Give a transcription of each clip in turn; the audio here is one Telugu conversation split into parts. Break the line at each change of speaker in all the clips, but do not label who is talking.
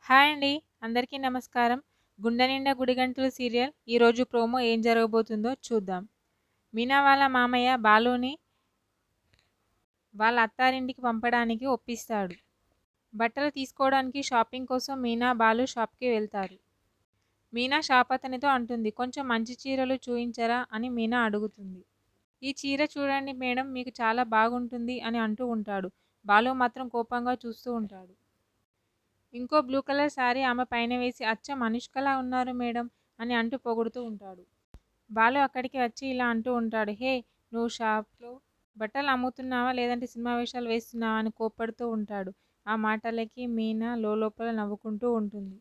హాయ్ అండి. అందరికీ నమస్కారం. 'గుండె నిండా గుడిగంటలు' సీరియల్ ఈరోజు ప్రోమో ఏం జరగబోతుందో చూద్దాం. మీనా వాళ్ళ మామయ్య బాలుని వాళ్ళ అత్తారింటికి పంపడానికి ఒప్పిస్తాడు. బట్టలు తీసుకోవడానికి షాపింగ్ కోసం మీనా, బాలు షాప్‌కి వెళ్తారు. మీనా షాప్ అతనితో అంటుంది, "కొంచెం మంచి చీరలు చూయించరా" అని మీనా అడుగుతుంది. "ఈ చీర చూడండి మేడం, మీకు చాలా బాగుంటుంది" అని అంటూ ఉంటాడు. బాలు మాత్రం కోపంగా చూస్తూ ఉంటాడు. ఇంకో బ్లూ కలర్ శారీ ఆమె పైన వేసి అచ్చం అనుష్కలా ఉన్నారు మేడం అని అంటూ పొగుడుతూ ఉంటాడు. బాలు అక్కడికి వచ్చి ఇలా అంటూ ఉంటాడు, "హే, నువ్వు షాప్లో బట్టలు అమ్ముతున్నావా లేదంటే సినిమా వేషాలు వేస్తున్నావా అని కోప్పడుతూ ఉంటాడు. ఆ మాటలకి మీనా లోపల నవ్వుకుంటూ ఉంటుంది.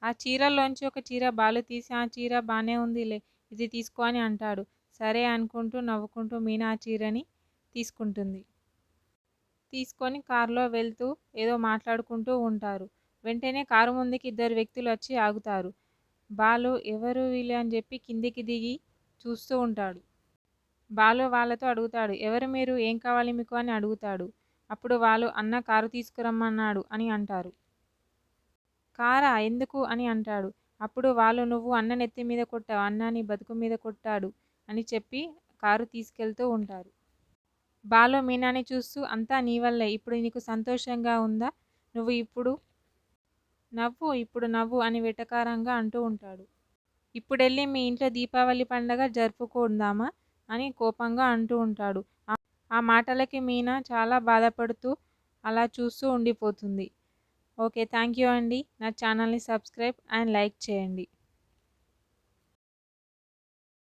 ఆ చీరల్లోంచి ఒక చీర బాలు తీసి, "ఆ చీర బానే ఉందిలే, ఇది తీసుకో" అని అంటాడు. సరే అనుకుంటూ నవ్వుకుంటూ మీనా ఆ చీరని తీసుకుంటుంది. తీసుకొని కారులో వెళ్తూ ఏదో మాట్లాడుకుంటూ ఉంటారు. వెంటనే కారు ముందుకి ఇద్దరు వ్యక్తులు వచ్చి ఆగుతారు. బాలు ఎవరు వీళ్ళు అని చెప్పి కిందికి దిగి చూస్తూ ఉంటాడు. బాలు వాళ్ళతో అడుగుతాడు, "ఎవరు మీరు, ఏం కావాలి మీకు" అని అడుగుతాడు. అప్పుడు వాళ్ళు, "అన్న కారు తీసుకురమ్మన్నాడు" అని అంటారు. "కారా, ఎందుకు" అని అంటాడు. అప్పుడు వాళ్ళు, "నువ్వు అన్న నెత్తి మీద కొట్టావు, అన్న నీ బతుకు మీద కొట్టాడు" అని చెప్పి కారు తీసుకెళ్తూ ఉంటారు. బాలు మీనాని చూస్తూ, "అంతా నీ వల్లే, ఇప్పుడు నీకు సంతోషంగా ఉందా? నువ్వు ఇప్పుడు నవ్వు" అని వెటకారంగా అంటూ ఉంటాడు. "ఇప్పుడెళ్ళి మీ ఇంట్లో దీపావళి పండగ జరుపుకుందామా" అని కోపంగా అంటూ ఉంటాడు. ఆ మాటలకి మీనా చాలా బాధపడుతూ అలా చూస్తూ ఉండిపోతుంది. ఓకే. థ్యాంక్ యూ అండి. నా ఛానల్‌ని సబ్స్క్రైబ్ అండ్ లైక్ చేయండి.